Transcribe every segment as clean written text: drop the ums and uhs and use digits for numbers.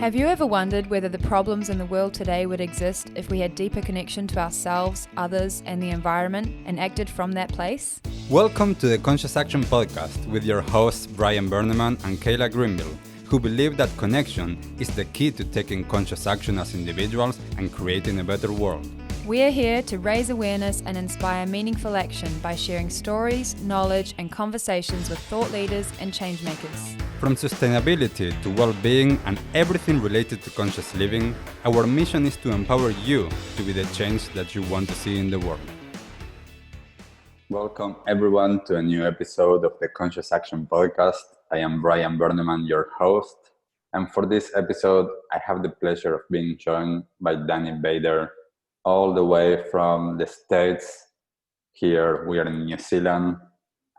Have you ever wondered whether the problems in the world today would exist if we had deeper connection to ourselves, others, and the environment and acted from that place? Welcome to the Conscious Action Podcast with your hosts Brian Berneman and Kayla Greenville, who believe that connection is the key to taking conscious action as individuals and creating a better world. We are here to raise awareness and inspire meaningful action by sharing stories, knowledge, and conversations with thought leaders and change makers. From sustainability to well-being and everything related to conscious living, our mission is to empower you to be the change that you want to see in the world. Welcome everyone to a new episode of the Conscious Action Podcast. I am Brian Berneman, your host. And for this episode, I have the pleasure of being joined by Danny Bader, all the way from the States. Here we are in New Zealand.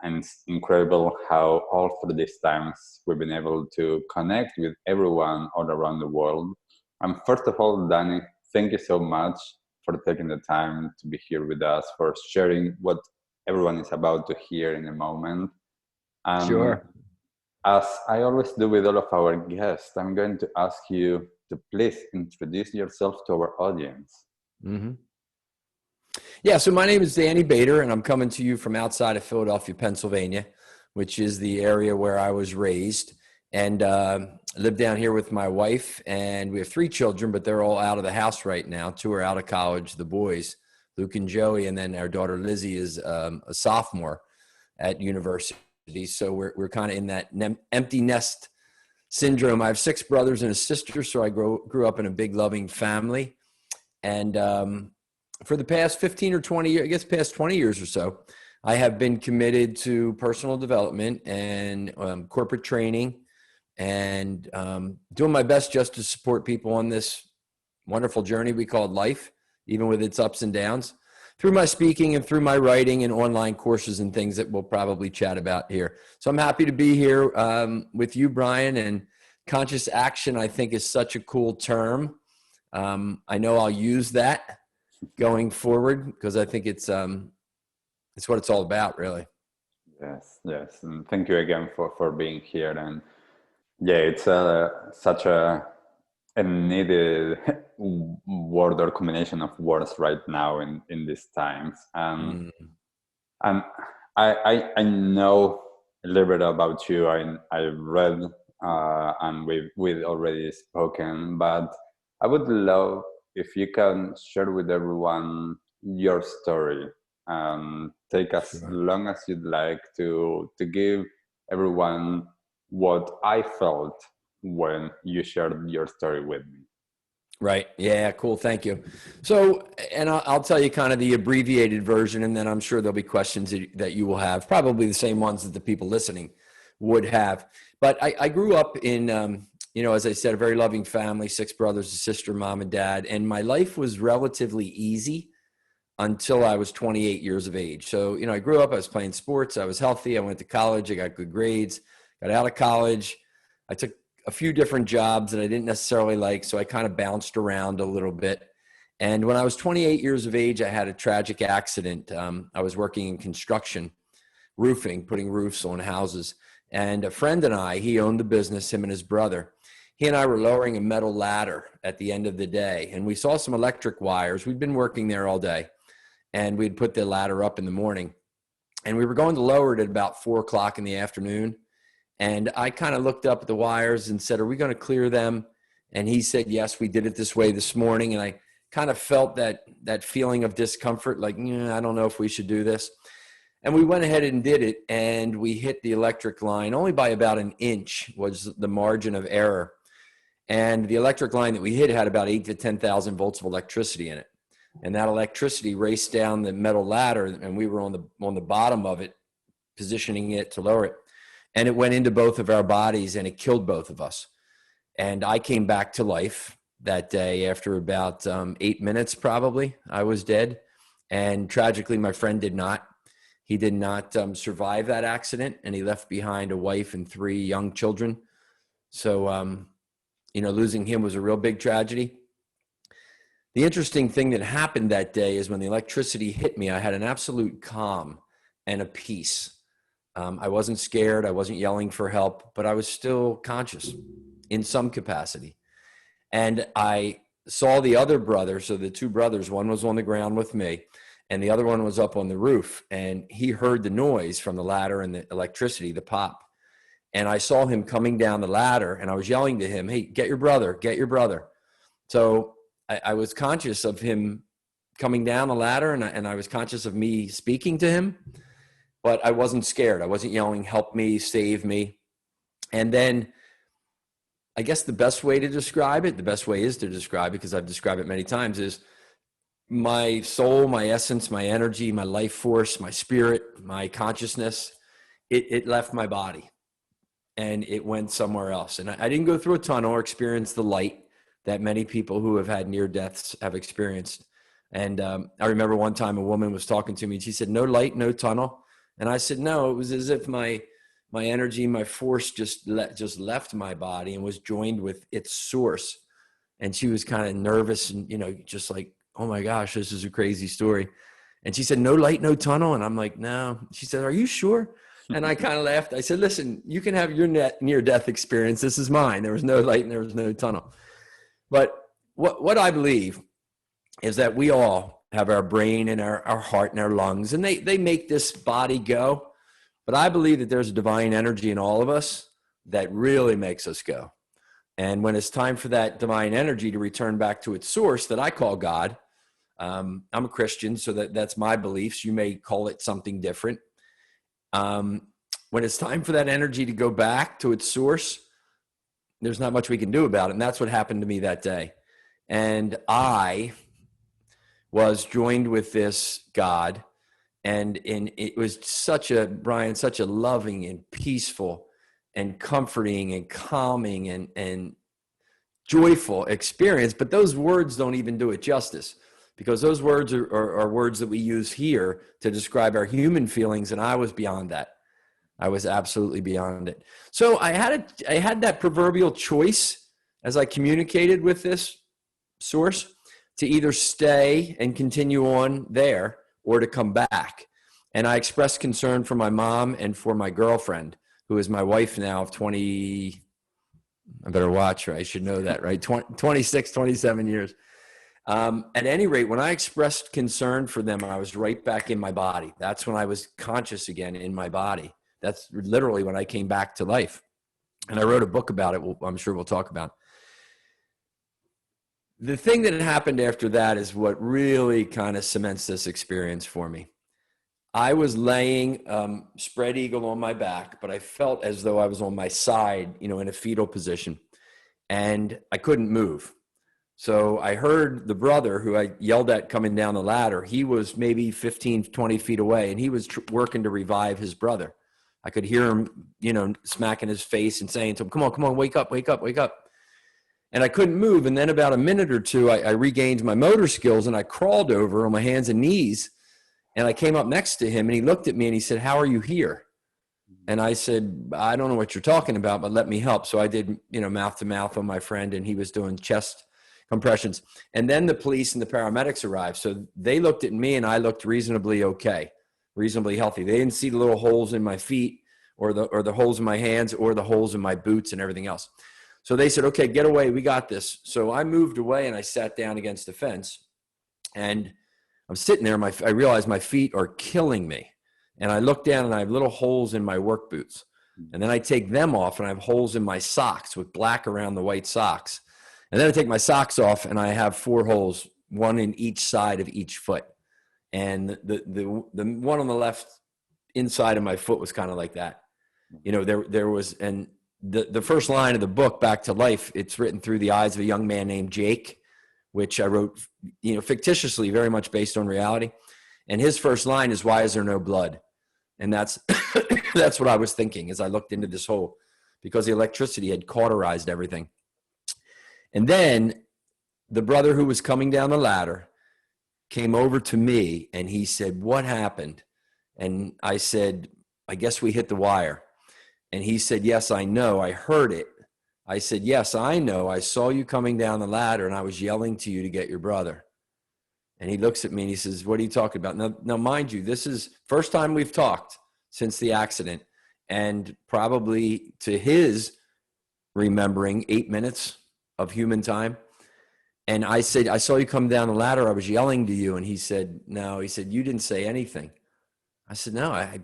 And it's incredible how all through these times we've been able to connect with everyone all around the world. And first of all, Danny, thank you so much for taking the time to be here with us, for sharing what everyone is about to hear in a moment. Sure. As I always do with all of our guests, I'm going to ask you to please introduce yourself to our audience. Mm-hmm. Yeah, so my name is Danny Bader, and I'm coming to you from outside of Philadelphia, Pennsylvania, which is the area where I was raised. And I live down here with my wife, and we have 3 children, but they're all out of the house right now. 2 are out of college, the boys, Luke and Joey, and then our daughter Lizzie is a sophomore at university. So we're kind of in that empty nest syndrome. I have 6 brothers and a sister, so I grew up in a big, loving family. And for the past 15 or 20 years, I guess past 20 years or so, I have been committed to personal development and corporate training and doing my best just to support people on this wonderful journey we call life, even with its ups and downs, through my speaking and through my writing and online courses and things that we'll probably chat about here. So I'm happy to be here with you, Brian, and conscious action, I think, is such a cool term. I know I'll use that going forward because I think it's what it's all about, really. Yes, and thank you again for being here. And yeah, it's such a needed word or combination of words right now in these times. And I know a little bit about you. I read and we've already spoken, but I would love if you can share with everyone your story. Take as long as you'd like to give everyone what I felt when you shared your story with me. Right. Yeah, cool. Thank you. So, and I'll tell you kind of the abbreviated version, and then I'm sure there'll be questions that you will have, probably the same ones that the people listening would have. But I grew up in, as I said, a very loving family, 6 brothers, a sister, mom and dad. And my life was relatively easy until I was 28 years of age. So, I grew up, I was playing sports, I was healthy, I went to college, I got good grades, got out of college. I took a few different jobs that I didn't necessarily like, so I kind of bounced around a little bit. And when I was 28 years of age, I had a tragic accident. I was working in construction, roofing, putting roofs on houses. And a friend and I, he owned the business, him and his brother. He and I were lowering a metal ladder at the end of the day, and we saw some electric wires. We'd been working there all day, and we'd put the ladder up in the morning. And we were going to lower it at about 4 o'clock in the afternoon. And I kind of looked up at the wires and said, "Are we going to clear them?" And he said, "Yes, we did it this way this morning." And I kind of felt that feeling of discomfort, like, I don't know if we should do this. And we went ahead and did it, and we hit the electric line only by about an inch was the margin of error. And the electric line that we hit had about 8,000 to 10,000 volts of electricity in it. And that electricity raced down the metal ladder, and we were on the bottom of it, positioning it to lower it. And it went into both of our bodies, and it killed both of us. And I came back to life that day after about 8 minutes, probably. I was dead. And tragically, my friend did not. He did not survive that accident, and he left behind a wife and 3 young children. So, losing him was a real big tragedy. The interesting thing that happened that day is when the electricity hit me, I had an absolute calm and a peace. I wasn't scared. I wasn't yelling for help, but I was still conscious in some capacity. And I saw the other brother. So the two brothers, one was on the ground with me and the other one was up on the roof, and he heard the noise from the ladder and the electricity, the pop. And I saw him coming down the ladder, and I was yelling to him, "Hey, get your brother, get your brother." So I was conscious of him coming down the ladder, and I was conscious of me speaking to him, but I wasn't scared. I wasn't yelling, "Help me, save me." And then I guess the best way to describe it, the best way is to describe it, because I've described it many times, is my soul, my essence, my energy, my life force, my spirit, my consciousness, it left my body and it went somewhere else. And I didn't go through a tunnel or experience the light that many people who have had near deaths have experienced. And I remember one time a woman was talking to me and she said, "No light, no tunnel." And I said, "No, it was as if my energy, my force just left my body and was joined with its source." And she was kind of nervous and, just like, "Oh my gosh, this is a crazy story." And she said, "No light, no tunnel." And I'm like, "No." She said, "Are you sure?" And I kind of laughed. I said, "Listen, you can have your near-death experience. This is mine. There was no light and there was no tunnel." But what I believe is that we all have our brain and our heart and our lungs, and they make this body go. But I believe that there's a divine energy in all of us that really makes us go. And when it's time for that divine energy to return back to its source that I call God, I'm a Christian, so that's my beliefs. You may call it something different. When it's time for that energy to go back to its source, there's not much we can do about it. And that's what happened to me that day. And I was joined with this God, and it was such a loving and peaceful and comforting and calming and joyful experience. But those words don't even do it justice, because those words are words that we use here to describe our human feelings. And I was beyond that. I was absolutely beyond it. So I had that proverbial choice as I communicated with this source to either stay and continue on there or to come back. And I expressed concern for my mom and for my girlfriend, who is my wife now of 20, I better watch her, I should know that, right? 26, 27 years. At any rate, when I expressed concern for them, I was right back in my body. That's when I was conscious again in my body. That's literally when I came back to life. And I wrote a book about it. I'm sure we'll talk about. The thing that happened after that is what really kind of cements this experience for me. I was laying spread eagle on my back, but I felt as though I was on my side, in a fetal position, and I couldn't move. So I heard the brother who I yelled at coming down the ladder. He was maybe 15, 20 feet away, and he was working to revive his brother. I could hear him, smacking his face and saying to him, come on, wake up, wake up, wake up. And I couldn't move. And then about a minute or two, I regained my motor skills, and I crawled over on my hands and knees, and I came up next to him, and he looked at me and he said, "How are you here?" And I said, "I don't know what you're talking about, but let me help." So I did, mouth to mouth on my friend, and he was doing chest compressions. And then the police and the paramedics arrived. So they looked at me, and I looked reasonably okay, reasonably healthy. They didn't see the little holes in my feet or the holes in my hands or the holes in my boots and everything else. So they said, "Okay, get away. We got this." So I moved away and I sat down against the fence, and I'm sitting there. I realized my feet are killing me. And I look down and I have little holes in my work boots. And then I take them off and I have holes in my socks with black around the white socks. And then I take my socks off and I have 4 holes, one in each side of each foot. And the one on the left inside of my foot was kind of like that. There was, and the first line of the book, Back to Life, it's written through the eyes of a young man named Jake, which I wrote, fictitiously, very much based on reality. And his first line is, "Why is there no blood?" And that's that's what I was thinking as I looked into this hole, because the electricity had cauterized everything. And then the brother who was coming down the ladder came over to me and he said, "What happened?" And I said, "I guess we hit the wire." And he said, "Yes, I know. I heard it." I said, "Yes, I know. I saw you coming down the ladder and I was yelling to you to get your brother." And he looks at me and he says, "What are you talking about?" Now, mind you, this is first time we've talked since the accident, and probably to his remembering 8 minutes of human time. And I said, I saw you come down the ladder. I was yelling to you. And he said, no. He said, you didn't say anything. I said, no, I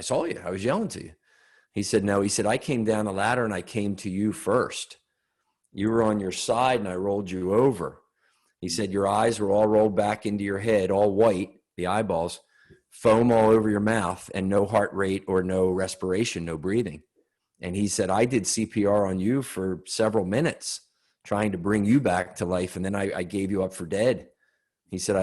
saw you. I was yelling to you. He said, no. He said, I came down the ladder and I came to you first. You were on your side and I rolled you over. He said, your eyes were all rolled back into your head, all white, the eyeballs, foam all over your mouth, and no heart rate or no respiration, no breathing. And he said, I did CPR on you for several minutes trying to bring you back to life. And then I gave you up for dead. He said,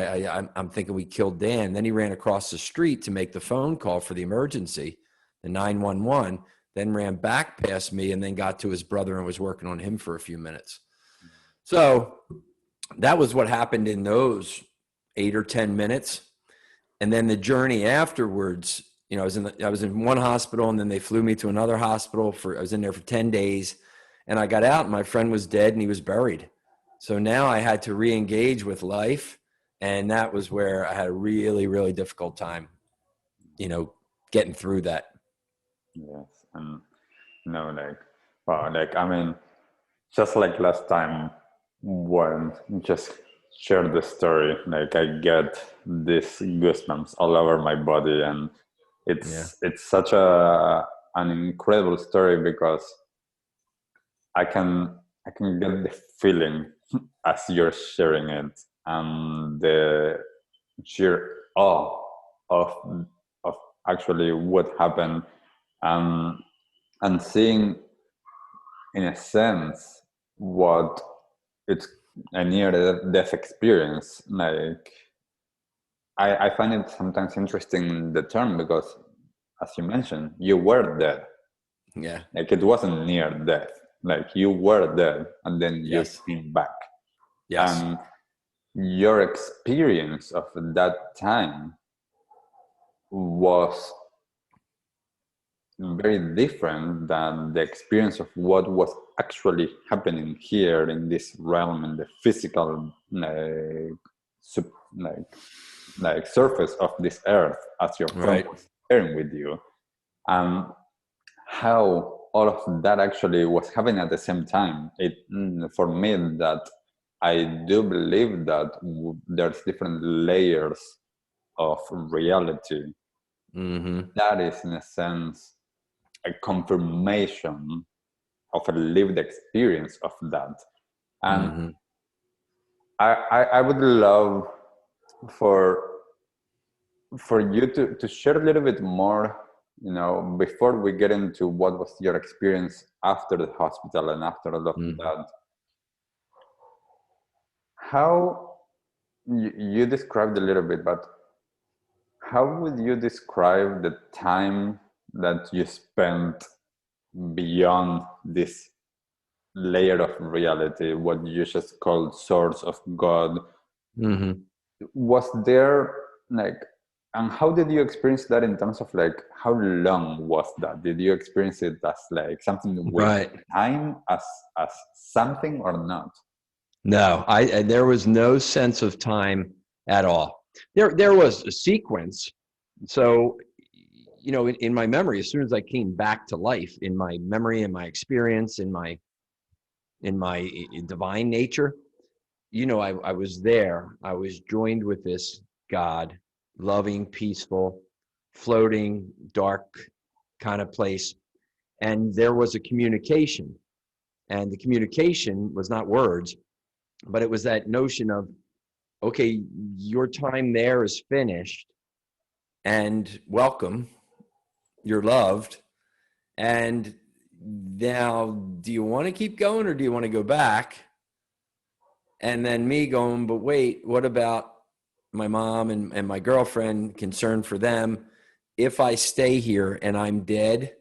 I'm thinking we killed Dan. Then he ran across the street to make the phone call for the emergency, the 911, then ran back past me and then got to his brother and was working on him for a few minutes. So that was what happened in those 8 or 10 minutes. And then the journey afterwards, you know, I was in one hospital and then they flew me to another hospital I was in there for 10 days and I got out and my friend was dead and he was buried. So now I had to re-engage with life. And that was where I had a really, really difficult time, you know, getting through that. Yes. And wow, I mean, just like last time when you just shared the story, I get these goosebumps all over my body, and it's such an incredible story because I can get the feeling as you're sharing it, and the sheer awe of actually what happened, and seeing in a sense what it's a near-death experience. I find it sometimes interesting, the term, because as you mentioned, you were dead. Yeah. It wasn't near death. You were dead and then you came back. Yes. And your experience of that time was very different than the experience of what was actually happening here in this realm, in the physical surface of this earth, as your friend was sharing with you, and how all of that actually was happening at the same time. For me, that I do believe that there's different layers of reality. Mm-hmm. That is, in a sense, a confirmation of a lived experience of that. And I would love for you to share a little bit more, before we get into what was your experience after the hospital and after all of that. How you described a little bit, but how would you describe the time that you spent beyond this layer of reality, what you just called source of God? Was there and how did you experience that in terms of how long was that? Did you experience it as something with time, as something, or not? No, there was no sense of time at all. There was a sequence. So, in my memory, as soon as I came back to life, in my memory and my experience, in my divine nature, I was there. I was joined with this God, loving, peaceful, floating, dark kind of place. And there was a communication. And the communication was not words, but it was that notion of, okay, your time there is finished, and welcome, you're loved. And now, do you want to keep going or do you want to go back? And then me going, but wait, what about my mom and my girlfriend, concerned for them? If I stay here and I'm dead,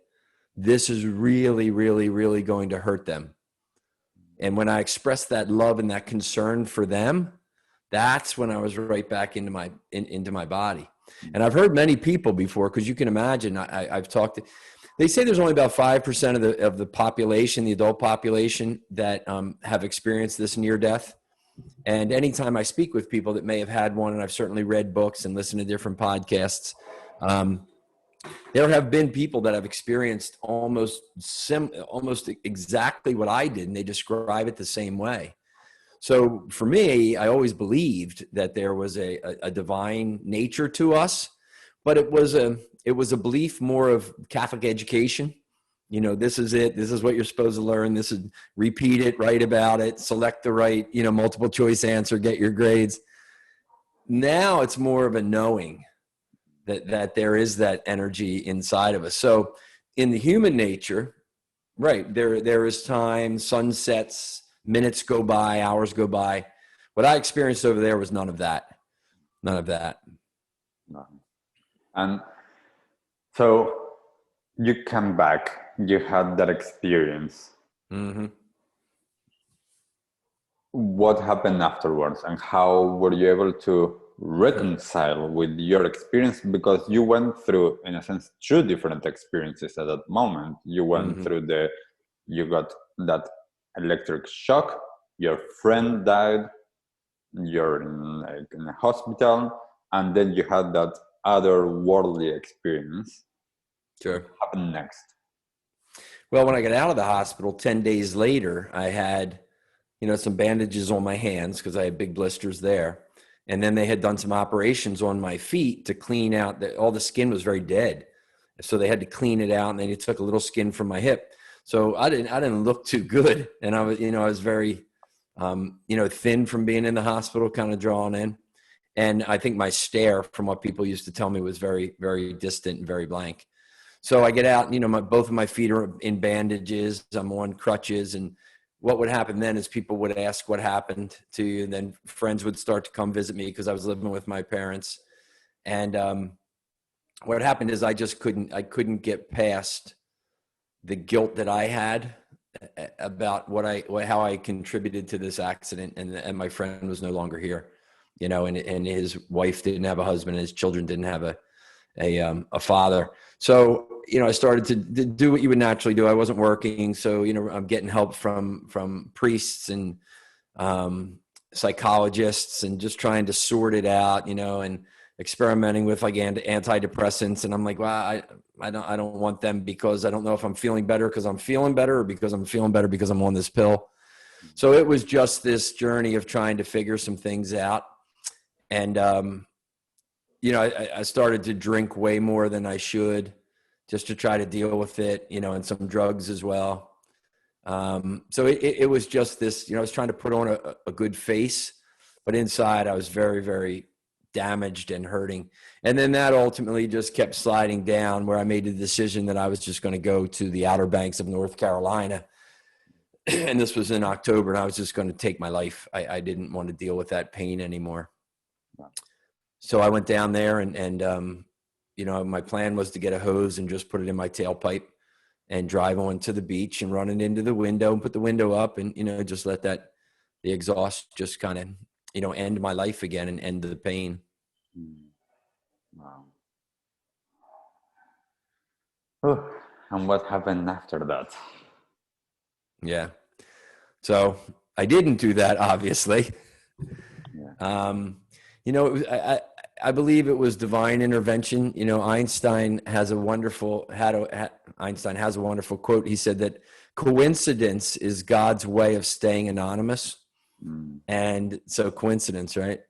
this is really, really, really going to hurt them. And when I expressed that love and that concern for them, that's when I was right back into my body. And I've heard many people before, because you can imagine, I've talked to, they say there's only about 5% of the population, the adult population, that have experienced this near death. And anytime I speak with people that may have had one, and I've certainly read books and listened to different podcasts, there have been people that have experienced almost exactly what I did, and they describe it the same way. So for me, I always believed that there was a divine nature to us, but it was a belief more of Catholic education. You know, this is it. This is what you're supposed to learn. This is repeat it, write about it, select the right, multiple choice answer, get your grades. Now it's more of a knowing that there is that energy inside of us. So in the human nature, right, there is time, sunsets, minutes go by, hours go by. What I experienced over there was none of that. None of that. No. And so you come back, you had that experience. Mm-hmm. What happened afterwards, and how were you able to reconcile with your experience? Because you went through, in a sense, two different experiences at that moment. You went through you got that electric shock, your friend died, you're in a hospital, and then you had that otherworldly experience. Sure. What happened next? Well, when I got out of the hospital, 10 days later, I had, some bandages on my hands because I had big blisters there. And then they had done some operations on my feet to clean out all the skin was very dead. So they had to clean it out, and then they took a little skin from my hip. So I didn't look too good. And I was very, thin from being in the hospital, kind of drawn in. And I think my stare, from what people used to tell me, was very, very distant and very blank. So I get out, both of my feet are in bandages. I'm on crutches. And what would happen then is people would ask what happened to you. And then friends would start to come visit me because I was living with my parents. And what happened is I couldn't get past the guilt that I had about how I contributed to this accident. And my friend was no longer here, and his wife didn't have a husband, and his children didn't have a father. So, I started to do what you would naturally do. I wasn't working. So, I'm getting help from priests and psychologists, and just trying to sort it out, and experimenting with like antidepressants. And I'm like, well, I don't want them, because I don't know if I'm feeling better because I'm feeling better, or because I'm feeling better because I'm on this pill. So it was just this journey of trying to figure some things out. And, I started to drink way more than I should, just to try to deal with it, and some drugs as well. So it was just this, I was trying to put on a good face, but inside I was very, very damaged and hurting. And then that ultimately just kept sliding down, where I made the decision that I was just going to go to the Outer Banks of North Carolina. And this was in October, and I was just going to take my life. I didn't want to deal with that pain anymore. So I went down there, and my plan was to get a hose and just put it in my tailpipe and drive on to the beach and run it into the window and put the window up, and, just let the exhaust just kind of, end my life again and end the pain. Wow. Oh, and what happened after that? Yeah. So I didn't do that, obviously. Yeah. I believe it was divine intervention. Einstein has a wonderful quote. He said that coincidence is God's way of staying anonymous. And so coincidence, right?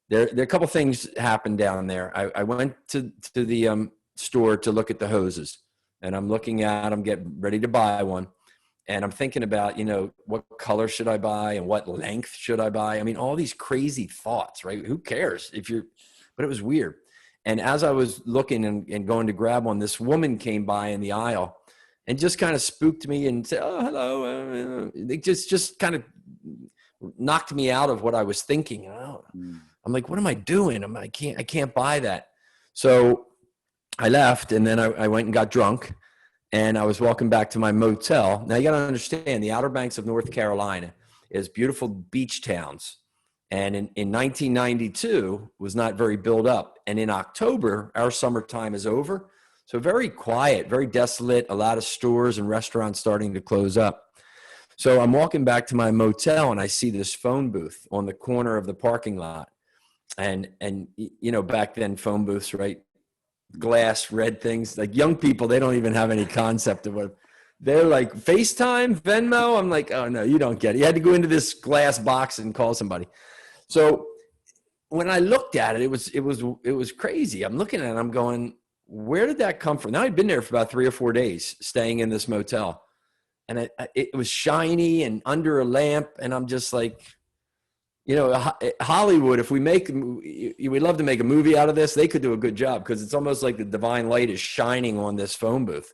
There are a couple things happened down there. I went to the store to look at the hoses, and I'm looking at them, getting ready to buy one. And I'm thinking about, what color should I buy and what length should I buy? I mean, all these crazy thoughts, right? Who cares but it was weird. And as I was looking and going to grab one, this woman came by in the aisle and just kind of spooked me and said, "Oh, hello." They just kind of knocked me out of what I was thinking. I'm like, what am I doing? I can't buy that. So I left, and then I went and got drunk, and I was walking back to my motel. Now you got to understand, the Outer Banks of North Carolina is beautiful beach towns. And in 1992 was not very built up. And in October, our summertime is over. So very quiet, very desolate, a lot of stores and restaurants starting to close up. So I'm walking back to my motel, and I see this phone booth on the corner of the parking lot. And back then, phone booths, right? Glass, red things. Like young people, they don't even have any concept of what They're like, FaceTime, Venmo. I'm like, oh no, you don't get it. You had to go into this glass box and call somebody. So when I looked at it, it was crazy. I'm looking at it, I'm going, where did that come from? Now I'd been there for about 3 or 4 days, staying in this motel, and it was shiny and under a lamp, and I'm just like, you know, Hollywood, if we'd love to make a movie out of this. They could do a good job, because it's almost like the divine light is shining on this phone booth.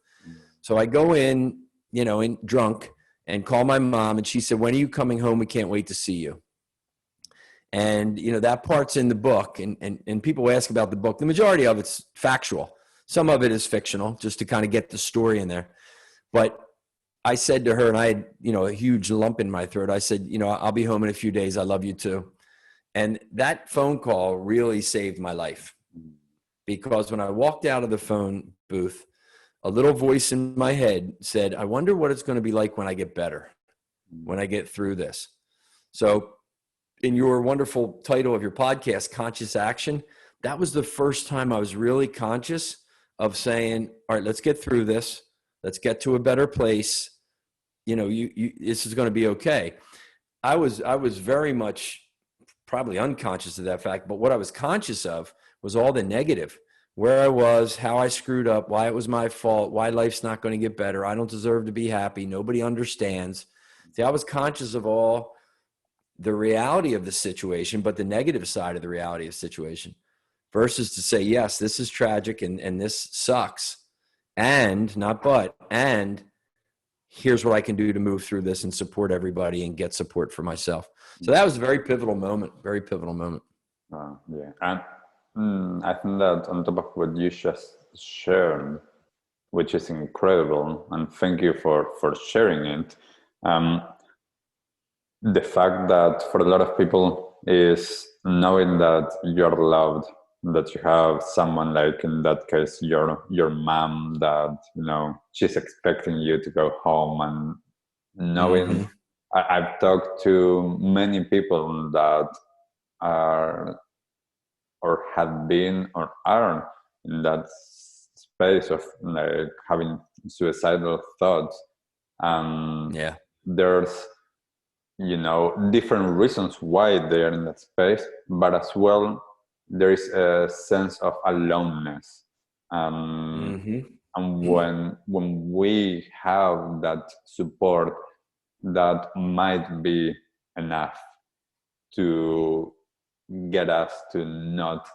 So I go in, you know, drunk, and call my mom, and she said, when are you coming home? We can't wait to see you. And, you know, that part's in the book, and people ask about the book. The majority of it's factual. Some of it is fictional, just to kind of get the story in there. But I said to her, and I had, you know, a huge lump in my throat. I said, you know, I'll be home in a few days. I love you too. And that phone call really saved my life, because when I walked out of the phone booth, a little voice in my head said, I wonder what it's going to be like when I get better, when I get through this. So in your wonderful title of your podcast, Conscious Action, that was the first time I was really conscious of saying, all right, let's get through this. Let's get to a better place. You know, this is going to be okay. I was very much probably unconscious of that fact, but what I was conscious of was all the negative, where I was, how I screwed up, why it was my fault, why life's not going to get better. I don't deserve to be happy. Nobody understands. See, I was conscious of all the reality of the situation, but the negative side of the reality of the situation, versus to say, yes, this is tragic and this sucks. And here's what I can do to move through this and support everybody and get support for myself. So that was a very pivotal moment, very pivotal moment. Yeah. And I think that on top of what you just shared, which is incredible, and thank you for sharing it, the fact that for a lot of people is knowing that you're loved, that you have someone, like in that case your mom, that, you know, she's expecting you to go home, and knowing I've talked to many people that are or have been or are in that space of like having suicidal thoughts. There's, you know, different reasons why they're in that space, but as well there is a sense of aloneness. And when we have that support, that might be enough to get us to not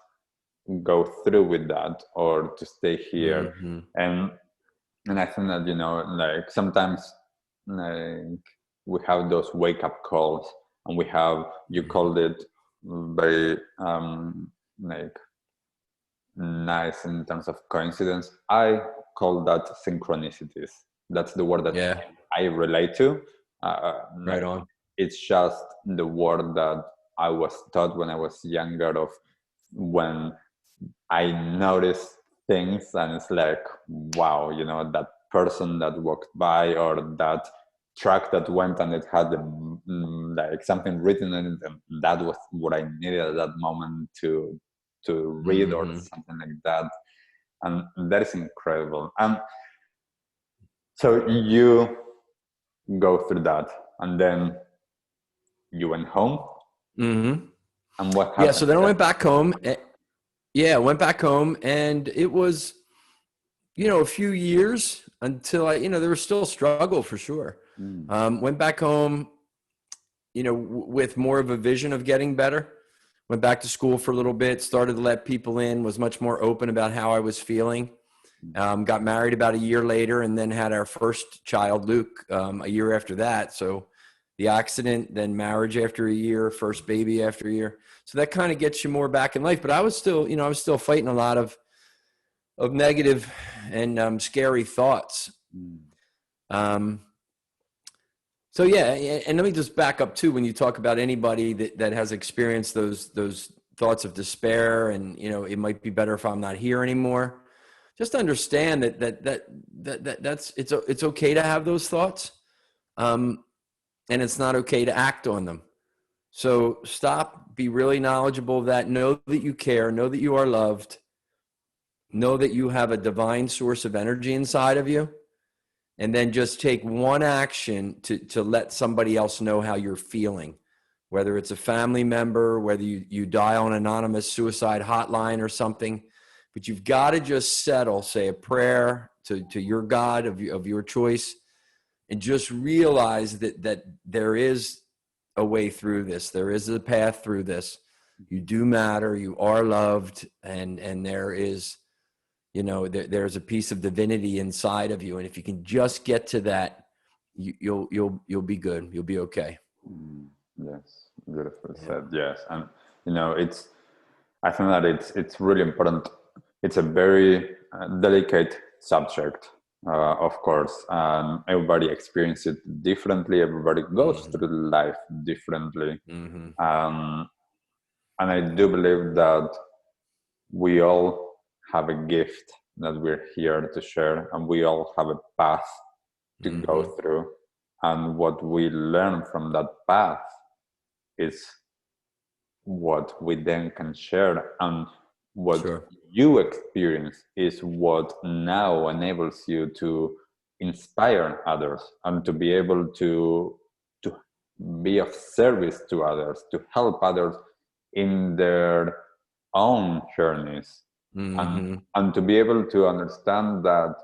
go through with that, or to stay here. And I think that, you know, like sometimes like we have those wake up calls, and we have, you called it very like nice in terms of coincidence. I call that synchronicities. That's the word that I relate to. Right on. It's just the word that I was taught when I was younger, of when I noticed things and it's like, wow, you know, that person that walked by, or that truck that went and it had like something written in it, and that was what I needed at that moment to read or something like that. And that is incredible. And so you go through that, and then you went home. And what happened? Yeah, so then I went back home. I went back home, and it was, you know, a few years until I, you know, there was still a struggle for sure. Went back home, you know, with more of a vision of getting better. Went back to school for a little bit, started to let people in, was much more open about how I was feeling. Got married about a year later, and then had our first child, Luke, a year after that. So the accident, then marriage after a year, first baby after a year. So that kind of gets you more back in life. But I was still, you know, I was still fighting a lot of negative and scary thoughts. So yeah, and let me just back up too. When you talk about anybody that has experienced those thoughts of despair, and, you know, it might be better if I'm not here anymore. Just understand that's it's okay to have those thoughts, and it's not okay to act on them. So stop, be really knowledgeable of that. Know that you care. Know that you are loved. Know that you have a divine source of energy inside of you, and then just take one action to let somebody else know how you're feeling, whether it's a family member, whether you dial an anonymous suicide hotline or something. But you've got to just settle, say a prayer to your God of your choice, and just realize that there is a way through this. There is a path through this. You do matter. You are loved, and there is, there's a piece of divinity inside of you. And if you can just get to that, you'll be good. You'll be okay. Yes, beautifully said. Yes, and I think that it's really important. It's a very delicate subject, of course. Everybody experiences it differently. Everybody goes through life differently. And I do believe that we all have a gift that we're here to share, and we all have a path to go through. And what we learn from that path is what we then can share, and what you experience is what now enables you to inspire others and to be able to be of service to others, to help others in their own journeys, and to be able to understand that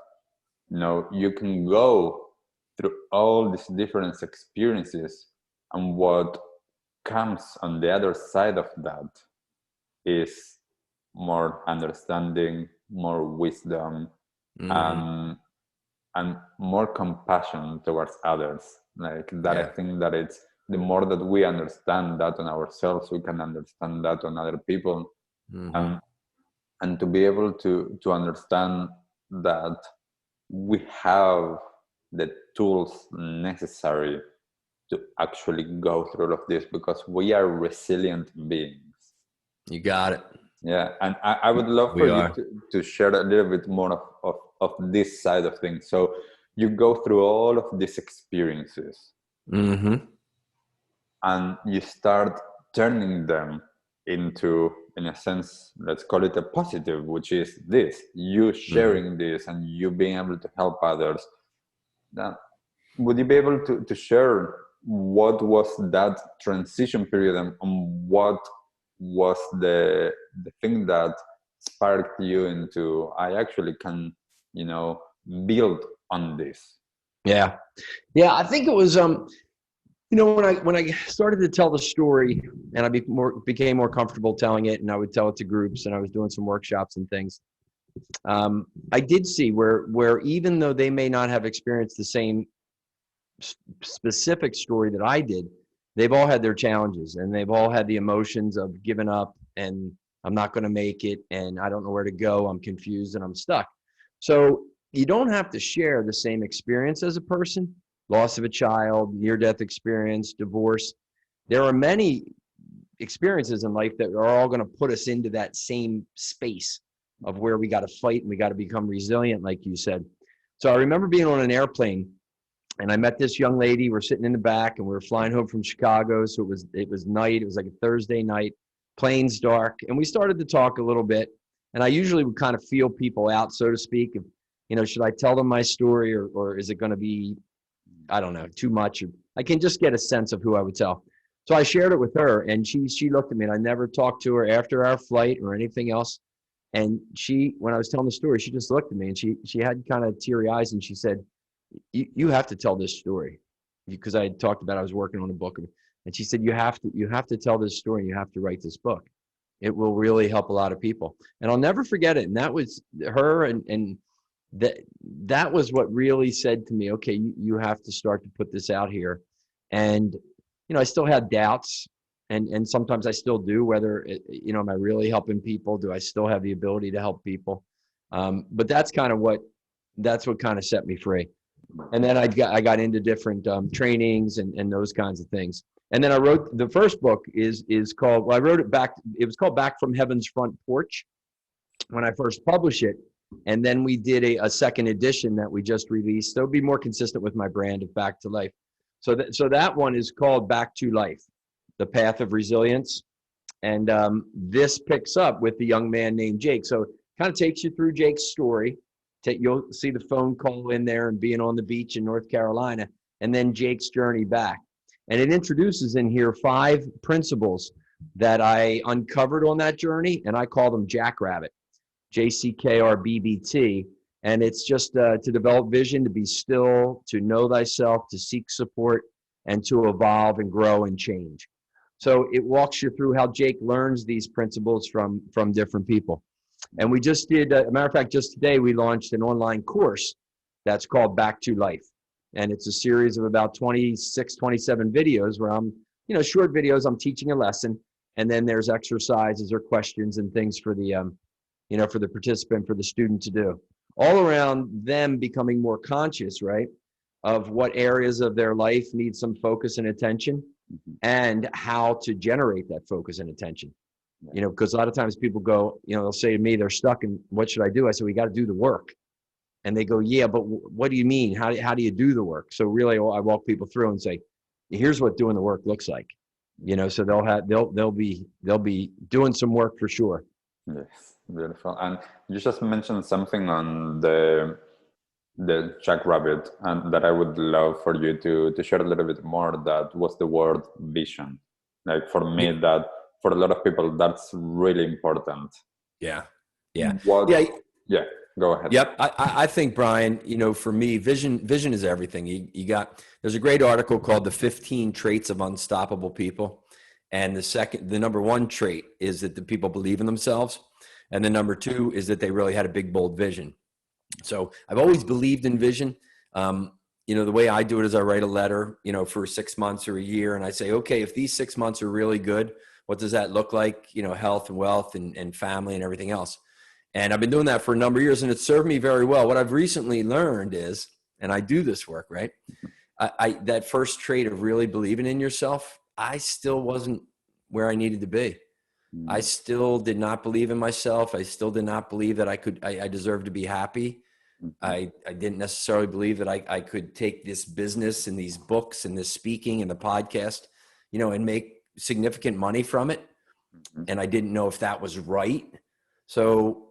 you can go through all these different experiences, and what comes on the other side of that is more understanding, more wisdom, and more compassion towards others. Like that, I think that it's the more that we understand that on ourselves, we can understand that on other people, and to be able to understand that we have the tools necessary to actually go through all of this, because we are resilient beings. You got it. Yeah, and I would love for you to share a little bit more of this side of things. So you go through all of these experiences, and you start turning them into, in a sense, let's call it a positive, which is this, you sharing this and you being able to help others. Now, would you be able to share what was that transition period, and what was the thing that sparked you into, I actually can, build on this? Yeah. I think it was, when I started to tell the story, and I became more comfortable telling it, and I would tell it to groups, and I was doing some workshops and things. I did see where even though they may not have experienced the same specific story that I did, they've all had their challenges, and they've all had the emotions of giving up, and I'm not going to make it, and I don't know where to go, I'm confused, and I'm stuck. So you don't have to share the same experience as a person. Loss of a child, near-death experience, divorce. There are many experiences in life that are all going to put us into that same space of where we got to fight and we got to become resilient, like you said. So I remember being on an airplane, and I met this young lady. We're sitting in the back, and we were flying home from Chicago. So it was night. It was like a Thursday night. Plane's dark, and we started to talk a little bit. And I usually would kind of feel people out, so to speak. If, should I tell them my story, or is it going to be, I don't know, too much? I can just get a sense of who I would tell. So I shared it with her, and she looked at me, and I never talked to her after our flight or anything else. And when I was telling the story, she just looked at me, and she had kind of teary eyes, and she said, you have to tell this story, because I had talked about I was working on a book, and she said, you have to tell this story, and you have to write this book. It will really help a lot of people. And I'll never forget it. And that was her, and that was what really said to me, okay, you have to start to put this out here. And I still had doubts, and sometimes I still do, whether am I really helping people? Do I still have the ability to help people? But that's what kind of set me free. And then I got into different trainings and those kinds of things. And then I wrote the first book is called, well, I wrote it back. It was called Back from Heaven's Front Porch when I first published it. And then we did a second edition that we just released. So it'll be more consistent with my brand of Back to Life. So that one is called Back to Life, The Path of Resilience. And this picks up with the young man named Jake. So it kind of takes you through Jake's story. You'll see the phone call in there and being on the beach in North Carolina, and then Jake's journey back. And it introduces in here 5 principles that I uncovered on that journey, and I call them Jackrabbit, JCKRBBT. And it's just to develop vision, to be still, to know thyself, to seek support, and to evolve and grow and change. So it walks you through how Jake learns these principles from different people. And we just did, a matter of fact, just today we launched an online course that's called Back to Life. And it's a series of about 26, 27 videos where I'm, short videos, I'm teaching a lesson. And then there's exercises or questions and things for the, for the participant, for the student to do. All around them becoming more conscious, right, of what areas of their life need some focus and attention, and how to generate that focus and attention. Because a lot of times people go, they'll say to me, they're stuck and what should I do? I said, we got to do the work. And they go, yeah, but what do you mean? How do you do the work? So really I walk people through and say, here's what doing the work looks like. So they'll be doing some work for sure. Yes, beautiful. And you just mentioned something on the Jackrabbit, and that I would love for you to share a little bit more. That was the word vision. Like for me, that for a lot of people, that's really important. Yeah. Go ahead. Yep. I think, Brian, for me, vision is everything. There's a great article called The 15 Traits of Unstoppable People. And the number 1 trait is that the people believe in themselves. And the number 2 is that they really had a big, bold vision. So I've always believed in vision. The way I do it is I write a letter, for 6 months or a year. And I say, okay, if these 6 months are really good, what does that look like? Health and wealth and family and everything else. And I've been doing that for a number of years, and it served me very well. What I've recently learned is, and I do this work, right? That first trait of really believing in yourself, I still wasn't where I needed to be. I still did not believe in myself. I still did not believe that I deserved to be happy. I didn't necessarily believe that I could take this business and these books and this speaking and the podcast, and make significant money from it. And I didn't know if that was right. So,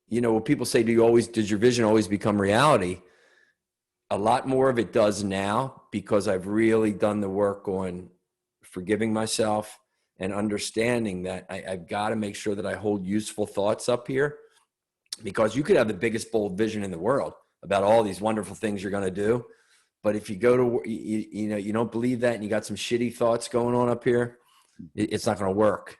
when people say, does your vision always become reality? A lot more of it does now, because I've really done the work on forgiving myself and understanding that I've got to make sure that I hold useful thoughts up here, because you could have the biggest bold vision in the world about all these wonderful things you're going to do. But if you go to, you don't believe that and you got some shitty thoughts going on up here, it's not going to work.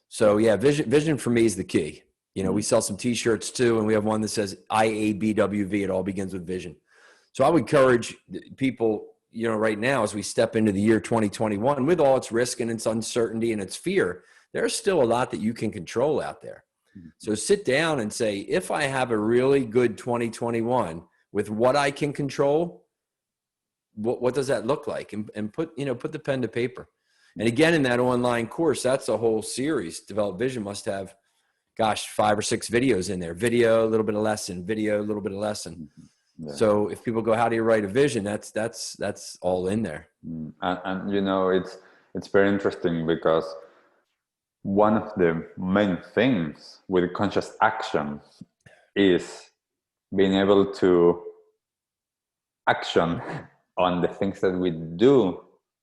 So yeah, vision for me is the key. We sell some t-shirts too, and we have one that says IABWV. It all begins with vision. So I would encourage people, right now, as we step into the year 2021, with all its risk and its uncertainty and its fear, there's still a lot that you can control out there. So sit down and say, if I have a really good 2021 with what I can control, what does that look like? And put the pen to paper. And again, in that online course, that's a whole series. Develop Vision must have, 5 or 6 videos in there. Video, a little bit of lesson, video, a little bit of lesson. Yeah. So if people go, how do you write a vision? That's all in there. And it's very interesting, because one of the main things with conscious action is being able to action on the things that we do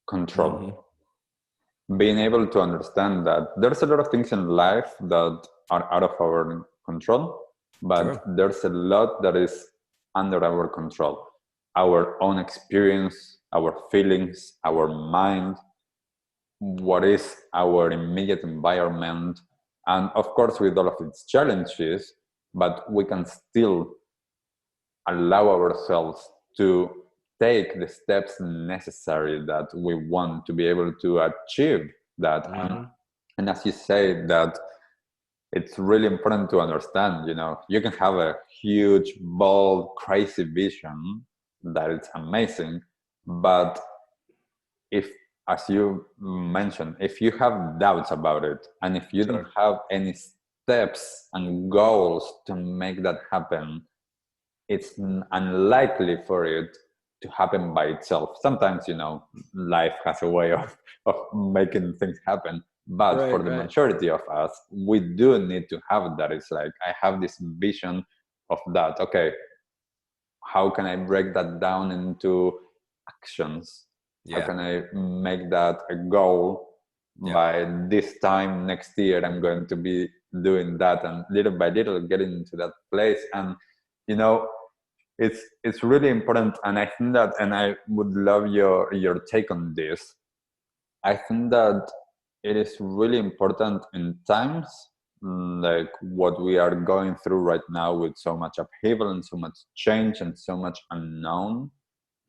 control. Mm-hmm. Being able to understand that there's a lot of things in life that are out of our control, but sure, there's a lot that is under our control. Our own experience, our feelings, our mind, what is our immediate environment, and of course with all of its challenges, but we can still allow ourselves to take the steps necessary that we want to be able to achieve that. Mm-hmm. And as you say, that it's really important to understand, you can have a huge, bold, crazy vision that it's amazing, but if, as you mentioned, if you have doubts about it, and if you don't have any steps and goals to make that happen, it's unlikely for it to happen by itself. Sometimes, life has a way of making things happen. But for the majority of us, we do need to have that. It's like, I have this vision of that. Okay, how can I break that down into actions? How Yeah. can I make that a goal? Yeah. By this time next year, I'm going to be doing that, and little by little getting into that place. And you know, it's really important. And I think that, and I would love your take on this. I think that it is really important in times like what we are going through right now, with so much upheaval and so much change and so much unknown,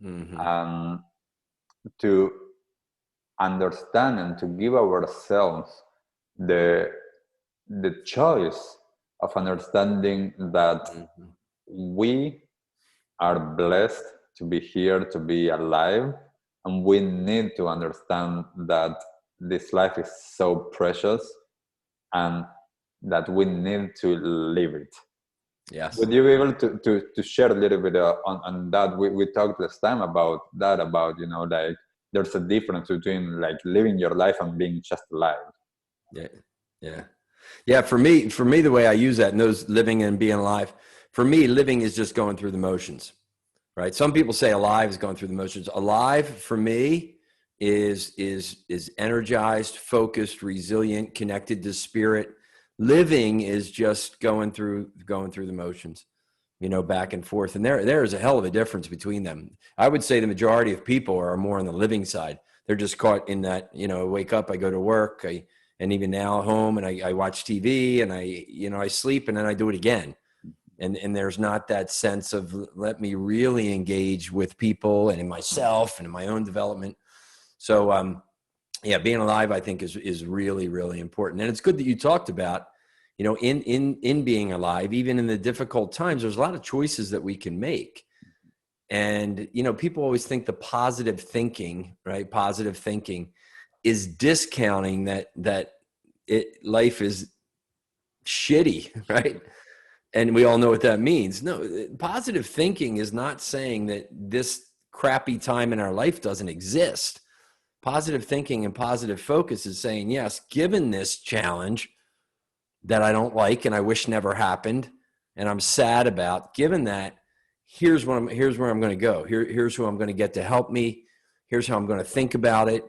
Mm-hmm. to understand and to give ourselves the choice of understanding that Mm-hmm. we are blessed to be here, to be alive, and we need to understand that this life is so precious and that we need to live it. Yes. Would you be able to share a little bit on that? We talked last time about that, about, you know, like there's a difference between like living your life and being just alive. Yeah. Yeah. Yeah. For me, the way I use that, and those living and being alive, for me, living is just going through the motions, right? Some people say alive is going through the motions. Alive for me is energized, focused, resilient, connected to spirit. Living is just going through the motions, you know, back and forth. And there is a hell of a difference between them. I would say the majority of people are more on the living side. They're just caught in that, you know, I wake up, I go to work, and even now at home, and I watch TV, and I sleep, and then I do it again. And there's not that sense of, let me really engage with people and in myself and in my own development. So, yeah, being alive, I think is really, really important. And it's good that you talked about, you know, in being alive, even in the difficult times, there's a lot of choices that we can make. And, you know, people always think the positive thinking, right? Positive thinking is discounting that life is shitty, right? And we all know what that means. No, positive thinking is not saying that this crappy time in our life doesn't exist. Positive thinking and positive focus is saying, yes, given this challenge that I don't like and I wish never happened and I'm sad about, given that, here's where I'm going to go. Here's who I'm going to get to help me. Here's how I'm going to think about it.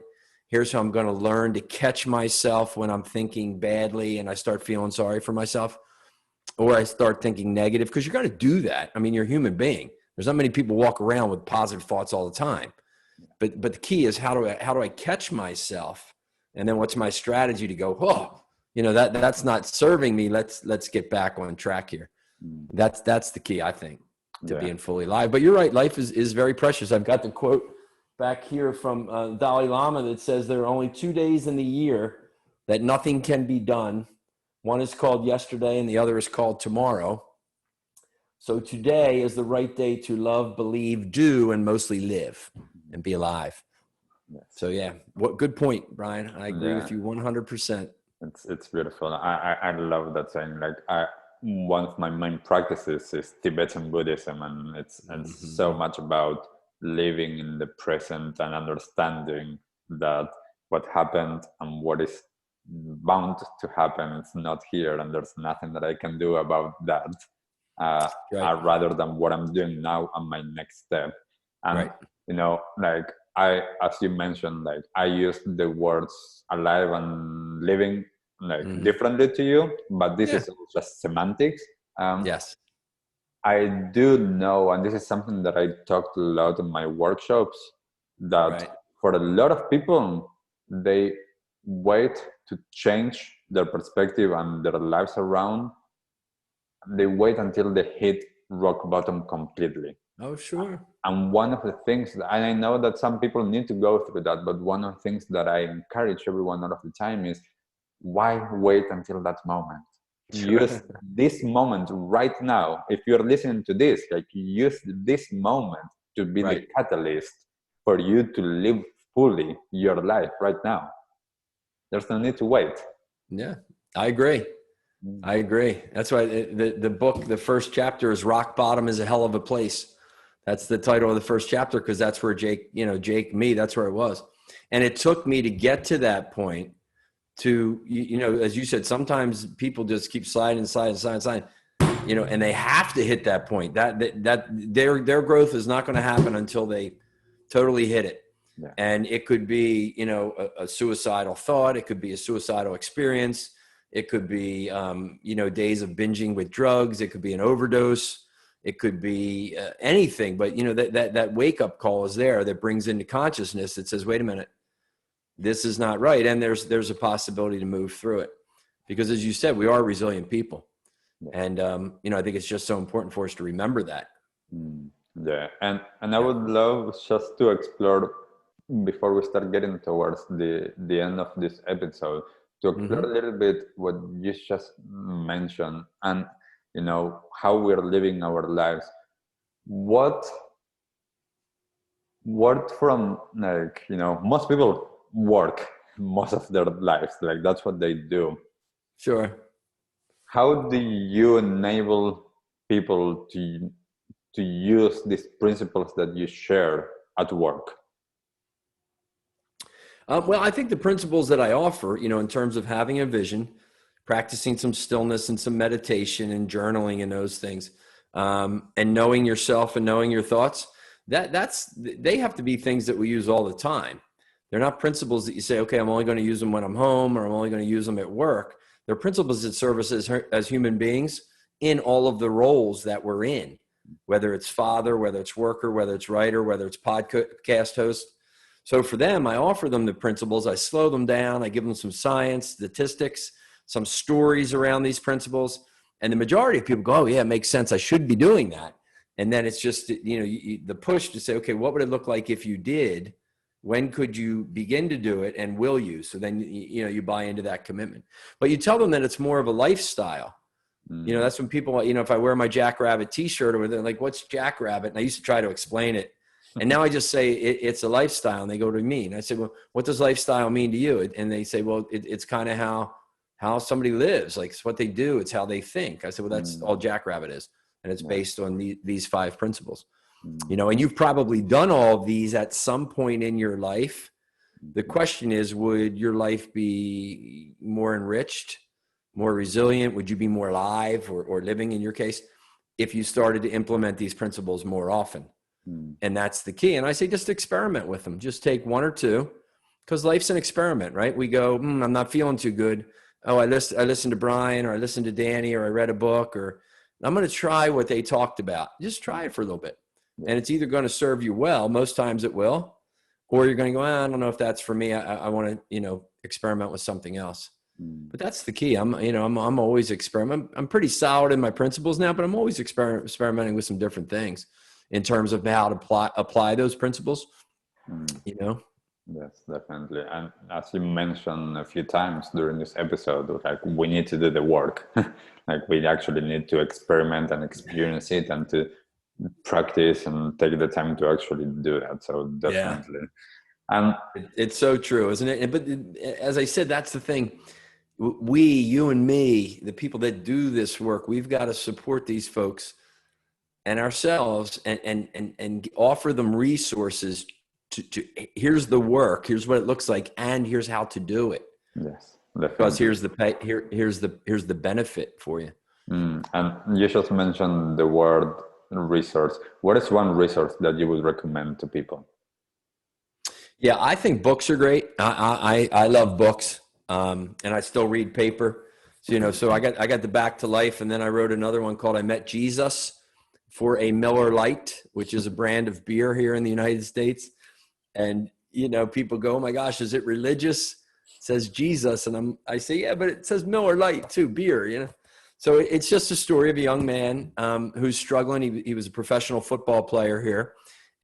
Here's how I'm going to learn to catch myself when I'm thinking badly and I start feeling sorry for myself, or I start thinking negative, because you're going to do that. I mean, you're a human being. There's not many people walk around with positive thoughts all the time. But the key is, how do I catch myself? And then what's my strategy to go, oh, you know, that's not serving me. Let's get back on track here. That's the key, I think, to being fully alive. But you're right. Life is very precious. I've got the quote back here from Dalai Lama that says there are only 2 days in the year that nothing can be done. One is called yesterday and the other is called tomorrow. So today is the right day to love, believe, do, and mostly live and be alive. Yes. So yeah, what good point, Brian. I agree with you 100%. It's beautiful. I love that saying. Like, one of my main practices is Tibetan Buddhism, and it's so much about living in the present and understanding that what happened and what is bound to happen, it's not here, and there's nothing that I can do about that, rather than what I'm doing now and my next step. And you know, like, as you mentioned, like, I use the words alive and living like differently to you, but this is just semantics. Yes. I do know, and this is something that I talked a lot in my workshops, that for a lot of people, they wait to change their perspective and their lives around. They wait until they hit rock bottom completely. Oh, sure. And one of the things that, and I know that some people need to go through that, but one of the things that I encourage everyone all of the time is, why wait until that moment? Use this moment right now. If you're listening to this, like, use this moment to be the catalyst for you to live fully your life right now. There's no need to wait. Yeah, I agree. That's why the book, the first chapter is Rock Bottom is a Hell of a Place. That's the title of the first chapter, because that's where that's where it was. And it took me to get to that point to, you know, as you said, sometimes people just keep sliding. and they have to hit that point. That their growth is not going to happen until they totally hit it. Yeah. And it could be, a suicidal thought. It could be a suicidal experience. It could be, days of binging with drugs. It could be an overdose. It could be anything. But, that wake up call is there that brings into consciousness that says, wait a minute, this is not right. And there's a possibility to move through it. Because as you said, we are resilient people. Yeah. And, I think it's just so important for us to remember that. Yeah. And I would love just to explore, before we start getting towards the end of this episode, to explore a little bit what you just mentioned, and how we're living our lives. What from, like, most people work most of their lives, like that's what they do. Sure. How do you enable people to use these principles that you share at work? Well, I think the principles that I offer, in terms of having a vision, practicing some stillness and some meditation and journaling and those things, and knowing yourself and knowing your thoughts, they have to be things that we use all the time. They're not principles that you say, okay, I'm only going to use them when I'm home, or I'm only going to use them at work. They're principles that serve us as human beings in all of the roles that we're in, whether it's father, whether it's worker, whether it's writer, whether it's podcast host. So for them, I offer them the principles. I slow them down. I give them some science, statistics, some stories around these principles. And the majority of people go, oh, yeah, it makes sense. I should be doing that. And then it's just, the push to say, okay, what would it look like if you did? When could you begin to do it, and will you? So then, you buy into that commitment. But you tell them that it's more of a lifestyle. That's when people, if I wear my Jackrabbit t-shirt, or they're like, what's Jackrabbit? And I used to try to explain it. And now I just say it's a lifestyle, and they go to me and I say, well, what does lifestyle mean to you? And they say, well, it's kind of how somebody lives. Like, it's what they do. It's how they think. I said, well, that's all Jackrabbit is. And it's based on these 5 principles, and you've probably done all of these at some point in your life. The question is, would your life be more enriched, more resilient? Would you be more alive or living, in your case, if you started to implement these principles more often? And that's the key. And I say, just experiment with them. Just take 1 or 2, because life's an experiment, right? We go, I'm not feeling too good. Oh, I listened to Brian, or I listened to Danny, or I read a book, or I'm going to try what they talked about. Just try it for a little bit. And it's either going to serve you well, most times it will, or you're going to go, I don't know if that's for me. I want to, experiment with something else. But that's the key. I'm always experimenting. I'm pretty solid in my principles now, but I'm always experimenting with some different things in terms of how to apply those principles, Yes, definitely. And as you mentioned a few times during this episode, like, we need to do the work. Like, we actually need to experiment and experience it, and to practice and take the time to actually do that. So definitely. And it's so true, isn't it? But as I said, that's the thing. You and me, the people that do this work, we've got to support these folks and ourselves, and offer them resources to here's the work, here's what it looks like, and here's how to do it. Yes, definitely. Because here's the benefit for you. And you just mentioned the word resource. What is one resource that you would recommend to people? Yeah, I think books are great. I love books, and I still read paper. So, so I got the Back to Life, and then I wrote another one called I Met Jesus for a Miller Lite, which is a brand of beer here in the United States. And, people go, oh my gosh, is it religious? It says Jesus. And I say, yeah, but it says Miller Lite too, beer, So it's just a story of a young man who's struggling. He was a professional football player here,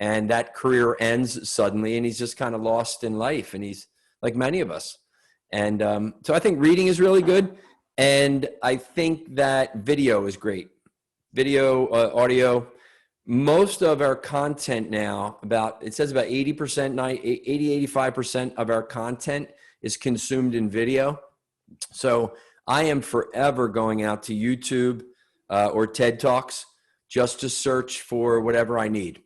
and that career ends suddenly, and he's just kind of lost in life. And he's like many of us. And so I think reading is really good. And I think that video is great. Video, audio. Most of our content now, it says about 85% of our content is consumed in video. So I am forever going out to YouTube or TED Talks just to search for whatever I need,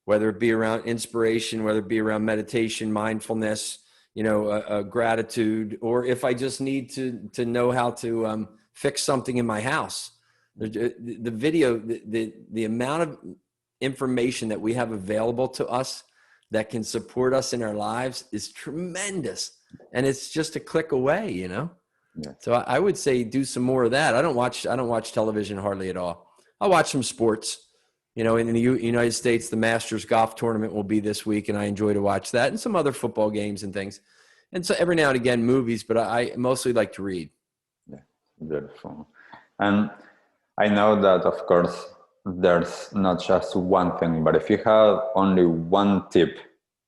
whether it be around inspiration, whether it be around meditation, mindfulness, gratitude, or if I just need to know how to fix something in my house. The video, the amount of information that we have available to us that can support us in our lives is tremendous. And it's just a click away, you know? Yeah. So I would say do some more of that. I don't watch television hardly at all. I'll watch some sports. You know, in the United States, the Masters golf tournament will be this week, and I enjoy to watch that, and some other football games and things. And so every now and again, movies, but I mostly like to read. Yeah, beautiful. And I know that, of course, there's not just one thing, but if you have only one tip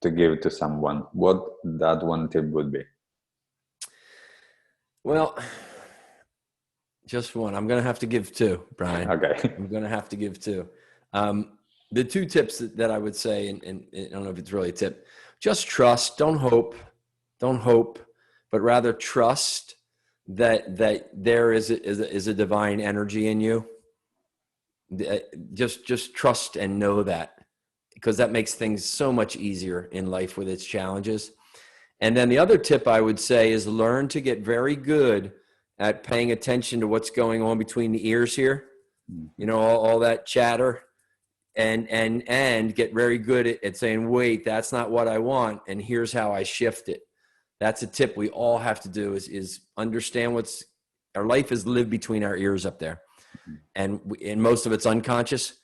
to give to someone, what that one tip would be? Well, just one. I'm going to have to give two, Brian. Okay. I'm going to have to give two. The two tips that I would say, and I don't know if it's really a tip, just trust, don't hope, but rather trust that there is a divine energy in you. Just trust and know that, because that makes things so much easier in life with its challenges. And then the other tip I would say is learn to get very good at paying attention to what's going on between the ears here. You know, all that chatter, and get very good at saying, wait, that's not what I want, and here's how I shift it. That's a tip we all have to do is understand our life is lived between our ears up there. And most of it's unconscious.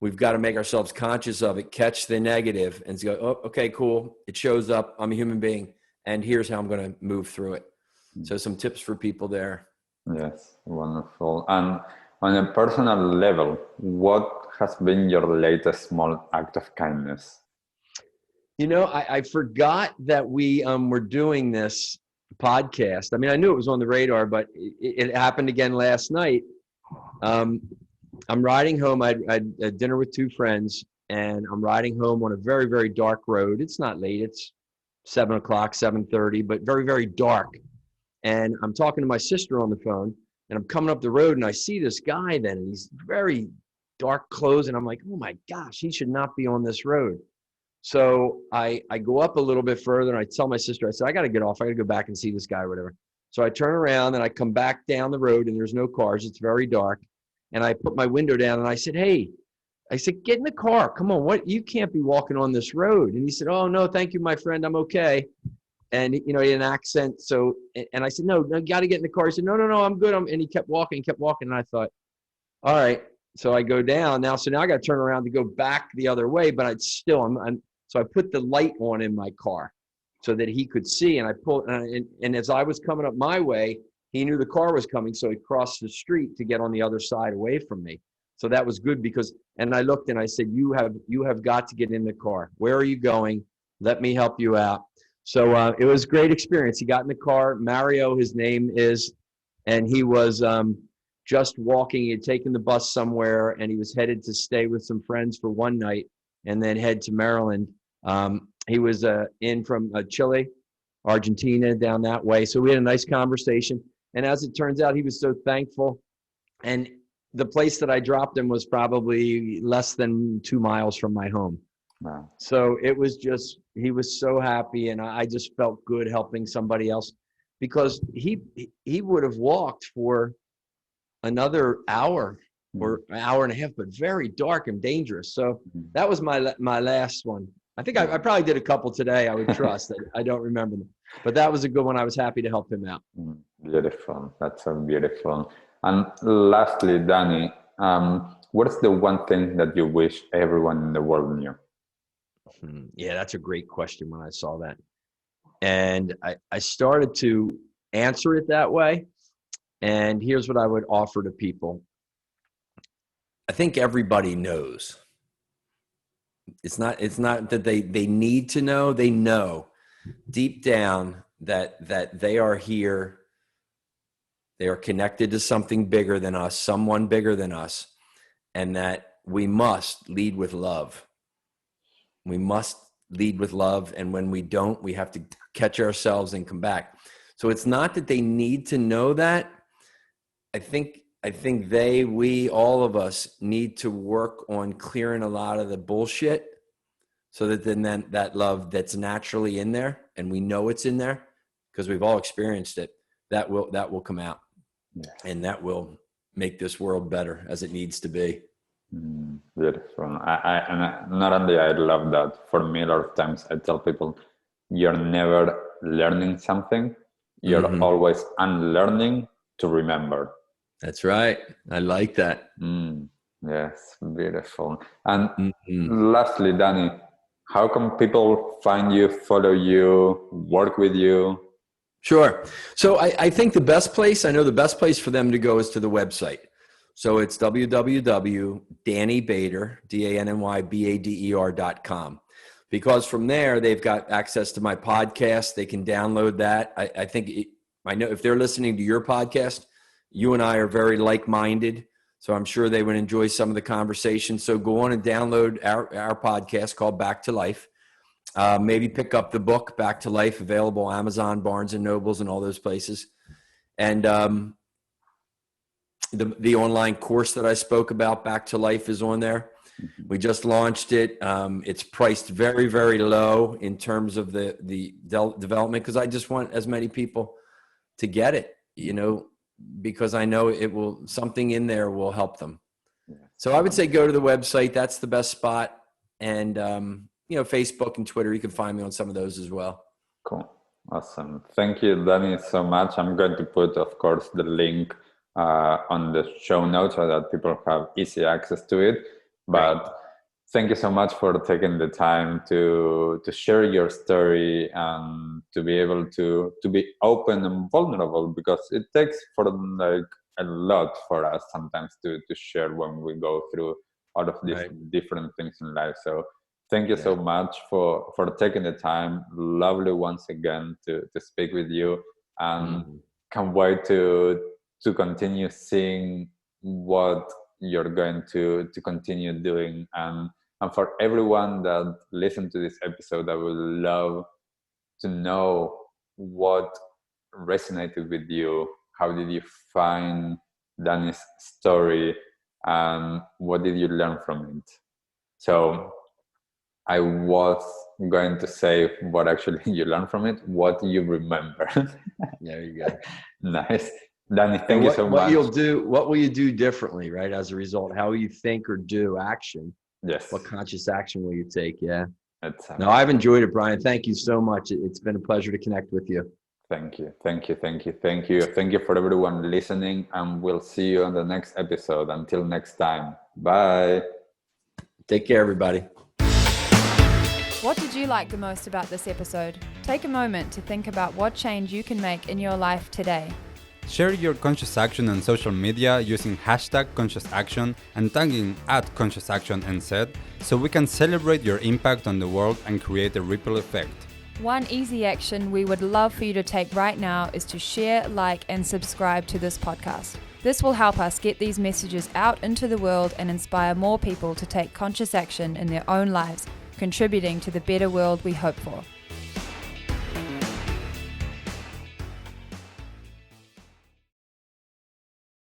We've got to make ourselves conscious of it, catch the negative, and go, oh, okay, cool. It shows up. I'm a human being, and here's how I'm going to move through it. So some tips for people there. Yes, wonderful. And on a personal level, what has been your latest small act of kindness? You know, I forgot that we were doing this podcast. I mean, I knew it was on the radar, but it happened again last night. I'm riding home. I had dinner with two friends, and I'm riding home on a very, very dark road. It's not late. It's 7 o'clock, 7:30, but very, very dark. And I'm talking to my sister on the phone, and I'm coming up the road, and I see this guy then, and he's very dark clothes, and I'm like, oh my gosh, he should not be on this road. So I go up a little bit further, and I tell my sister, I said, I got to get off. I got to go back and see this guy or whatever. So I turn around, and I come back down the road, and there's no cars. It's very dark. And I put my window down, and I said, hey, get in the car. Come on, what? You can't be walking on this road. And he said, oh, no, thank you, my friend. I'm okay. And, you know, he had an accent. So, and I said, no, you got to get in the car. He said, no, I'm good. And he kept walking. And I thought, all right. So I go down now. So now I got to turn around to go back the other way, but so I put the light on in my car so that he could see. And I pulled, and as I was coming up my way, he knew the car was coming. So he crossed the street to get on the other side away from me. So that was good and I looked and I said, you have got to get in the car. Where are you going? Let me help you out. So it was a great experience. He got in the car. Mario, his name is, and he was just walking. He had taken the bus somewhere, and he was headed to stay with some friends for one night and then head to Maryland. He was in from Chile, Argentina, down that way. So we had a nice conversation. And as it turns out, he was so thankful. And the place that I dropped him was probably less than 2 miles from my home. Wow. So it was just, he was so happy, and I just felt good helping somebody else, because he would have walked for another hour or an hour and a half, but very dark and dangerous. So that was my last one. I think I probably did a couple today. I would trust. I don't remember them, but that was a good one. I was happy to help him out. Beautiful. That's so beautiful. And lastly, Danny, what's the one thing that you wish everyone in the world knew? Yeah, that's a great question when I saw that. And I started to answer it that way. And here's what I would offer to people. I think everybody knows. It's not that they need to know. They know deep down that they are here. They are connected to something bigger than us, someone bigger than us, and that we must lead with love. We must lead with love, and when we don't, we have to catch ourselves and come back. So it's not that they need to know that. I think we, all of us, need to work on clearing a lot of the bullshit, so that then that love that's naturally in there, and we know it's in there because we've all experienced it, that will come out. Yeah. And that will make this world better as it needs to be. Beautiful. Not only I love that. For me, a lot of times I tell people, you're never learning something. You're always unlearning to remember. That's right. I like that. Yes, beautiful. And lastly, Danny, how can people find you, follow you, work with you? Sure. So I think the best place for them to go is to the website. So it's www.dannybader, DANNYBADER.com. Because from there, they've got access to my podcast. They can download that. I know if they're listening to your podcast, you and I are very like-minded. So I'm sure they would enjoy some of the conversation. So go on and download our podcast called Back to Life. Maybe pick up the book, Back to Life, available Amazon, Barnes & Nobles, and all those places. And the online course that I spoke about, Back to Life, is on there. We just launched it. It's priced very, very low in terms of the development, because I just want as many people to get it, because I know something in there will help them. So I would say go to the website. That's the best spot. And, Facebook and Twitter, you can find me on some of those as well. Cool. Awesome. Thank you, Danny, so much. I'm going to put, of course, the link on the show notes so that people have easy access to it. But thank you so much for taking the time to share your story and to be able to be open and vulnerable, because it takes for a lot for us sometimes to share when we go through all of these different things in life. So thank you so much for taking the time. Lovely once again to speak with you, and can't wait to continue seeing what you're going to continue doing. And for everyone that listened to this episode, I would love to know what resonated with you. How did you find Danny's story, and what did you learn from it? So I was going to say what actually you learned from it, what you remember. There you go. Nice. Danny, thank you so much. What will you do differently, right? As a result, how will you think or do action? Yes. What conscious action will you take? Yeah. No, I've enjoyed it, Brian. Thank you so much. It's been a pleasure to connect with you. Thank you. Thank you for everyone listening, and we'll see you on the next episode. Until next time. Bye. Take care, everybody. What did you like the most about this episode? Take a moment to think about what change you can make in your life today. Share your conscious action on social media using #ConsciousAction and tagging @ConsciousActionNZ so we can celebrate your impact on the world and create a ripple effect. One easy action we would love for you to take right now is to share, like, and subscribe to this podcast. This will help us get these messages out into the world and inspire more people to take conscious action in their own lives, contributing to the better world we hope for.